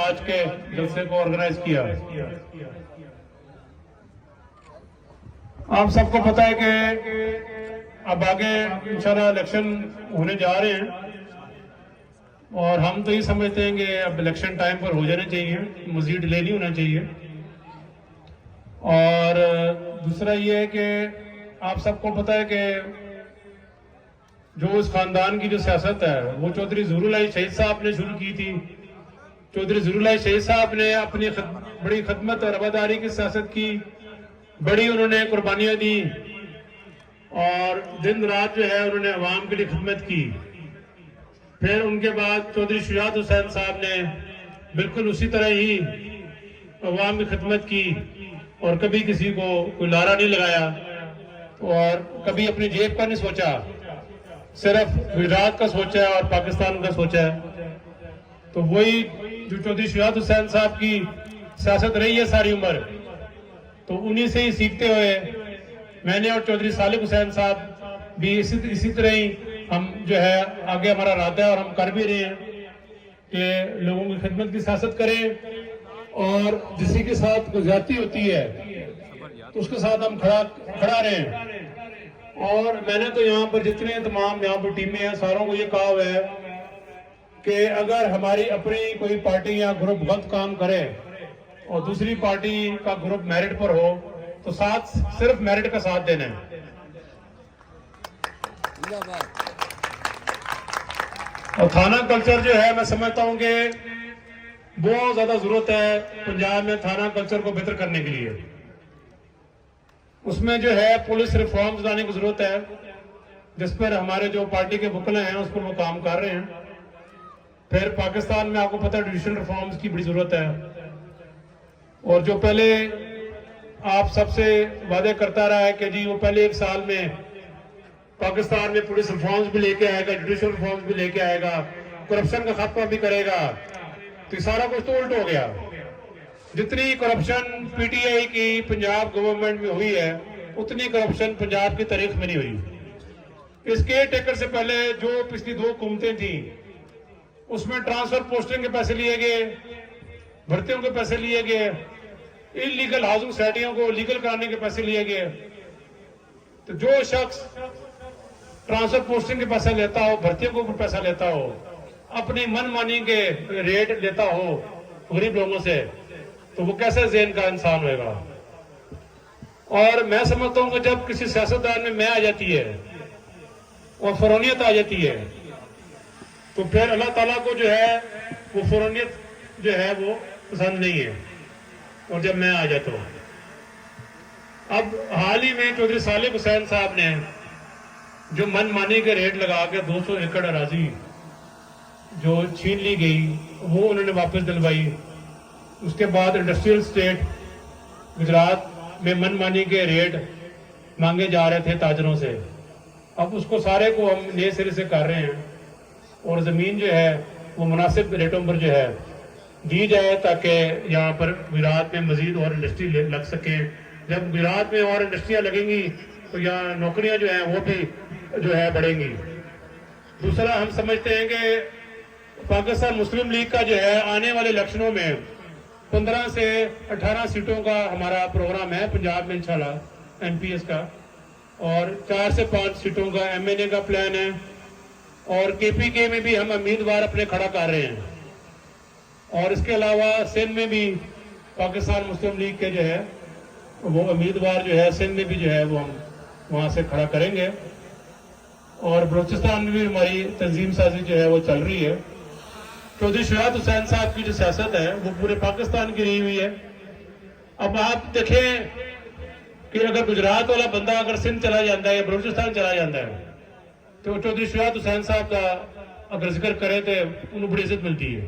आज के जलसे को ऑर्गेनाइज किया। आप सबको पता है कि अब आगे इंशाल्लाह इलेक्शन होने जा रहे हैं और हम तो ये समझते हैं कि अब इलेक्शन टाइम पर हो जाने चाहिए, मजीद डिले नहीं होना चाहिए। और दूसरा ये है कि आप सबको पता है कि जो उस खानदान की जो सियासत है वो चौधरी ज़हूरुल्लाह शहीद साहब ने शुरू की थी। चौधरी ज़हूरुल्लाह शहीद साहब ने अपनी बड़ी खिदमत और रवादारी की सियासत की, बड़ी उन्होंने कुर्बानियां दी और दिन रात जो है उन्होंने अवाम के लिए खिदमत की। फिर उनके बाद चौधरी शुजात हुसैन साहब ने बिल्कुल उसी तरह ही अवाम की खिदमत की और कभी किसी को कोई लारा नहीं लगाया और कभी अपनी जेब का नहीं सोचा, सिर्फ गुजरात का सोचा है और पाकिस्तान का सोचा है। तो वही जो चौधरी शुजात हुसैन साहब की सियासत रही है सारी उम्र, तो उन्हीं से ही सीखते हुए मैंने और चौधरी सालिक हुसैन साहब भी इसी तरह ही हम जो है आगे हमारा इरादा है और हम कर भी रहे हैं कि लोगों की खिदमत की सियासत करें और जिसी के साथ कोई ज्यादती होती है तो उसके साथ हम खड़ा रहें। और मैंने तो यहाँ पर जितने तमाम यहाँ पर टीमें हैं सारों को ये कहा हुआ है कि अगर हमारी अपनी कोई पार्टी या ग्रुप गलत काम करे और दूसरी पार्टी का ग्रुप मेरिट पर हो तो साथ सिर्फ मेरिट का साथ देना है। और थाना कल्चर जो है मैं समझता हूं कि बहुत ज्यादा जरूरत है पंजाब में थाना कल्चर को बेहतर करने के लिए। उसमें जो है पुलिस रिफॉर्म्स लाने की जरूरत है, जिस पर हमारे जो पार्टी के वकील हैं उस पर वो काम कर रहे हैं। फिर पाकिस्तान में आपको पता है जुडिशल रिफॉर्म्स की बड़ी जरूरत है और जो पहले आप सबसे वादे करता रहा है कि जी वो पहले 1 साल में पाकिस्तान में पुलिस रिफॉर्म्स भी लेके आएगा, जुडिशल रिफॉर्म्स भी लेके आएगा, करप्शन का खात्मा भी करेगा, तो सारा कुछ तो उल्ट हो गया। जितनी करप्शन पीटीआई की पंजाब गवर्नमेंट में हुई है उतनी करप्शन पंजाब की तारीख में नहीं हुई। इस केयर टेकर से पहले जो पिछली 2 हुकूमतें थी उसमें ट्रांसफर पोस्टिंग के पैसे लिए गए, भर्तियों के पैसे लिए गए, इलीगल हाउसिंग सोसाइटियों को लीगल कराने के पैसे लिए गए। तो जो शख्स ट्रांसफर पोस्टिंग के पैसा लेता हो, भर्तियों के ऊपर पैसा लेता हो, अपनी मनमानी के रेट लेता हो गरीब लोगों से, तो वो कैसे ज़हन का इंसान होगा। और मैं समझता हूं कि जब किसी सियासतदान में मैं आ जाती है और फरौनियत आ जाती है तो फिर अल्लाह ताला को जो है वो फरौनियत जो है वो पसंद नहीं है। और जब मैं आ जाता हूं, अब हाल ही में चौधरी सालिक हुसैन साहब ने जो मनमानी के रेट लगा के 200 एकड़ अराजी जो छीन ली गई वो उन्होंने वापस दिलवाई। उसके बाद इंडस्ट्रियल स्टेट गुजरात में मनमानी के रेट मांगे जा रहे थे ताजरों से, अब उसको सारे को हम नए सिरे से कर रहे हैं और जमीन जो है वो मुनासिब रेटों पर जो है दी जाए ताकि यहाँ पर गुजरात में मजीद और इंडस्ट्री लग सके। जब गुजरात में और इंडस्ट्रियाँ लगेंगी तो यहाँ नौकरियाँ जो हैं वो भी जो है बढ़ेंगी। दूसरा हम समझते हैं कि पाकिस्तान मुस्लिम लीग का जो है आने वाले इलेक्शनों में 15 से 18 सीटों का हमारा प्रोग्राम है पंजाब में इंशाल्लाह एमपीएस का, और 4 से 5 सीटों का एमएनए का प्लान है और केपीके में भी हम उम्मीदवार अपने खड़ा कर रहे हैं। और इसके अलावा सिंध में भी पाकिस्तान मुस्लिम लीग के जो है वो उम्मीदवार जो है सिंध में भी जो है वो हम वहां से खड़ा करेंगे। और बलूचिस्तान में भी हमारी तंजीम साजी जो है वो चल रही है। चौधरी शुजात हुसैन साहब की जो सियासत है वो पूरे पाकिस्तान की रही हुई है। अब आप देखें कि अगर गुजरात वाला बंदा अगर सिंध चला जाता है या बलूचिस्तान चला जाता है तो चौधरी शुजात हुसैन साहब का अगर जिक्र करें तो उन्हें बड़ी इज्जत मिलती है।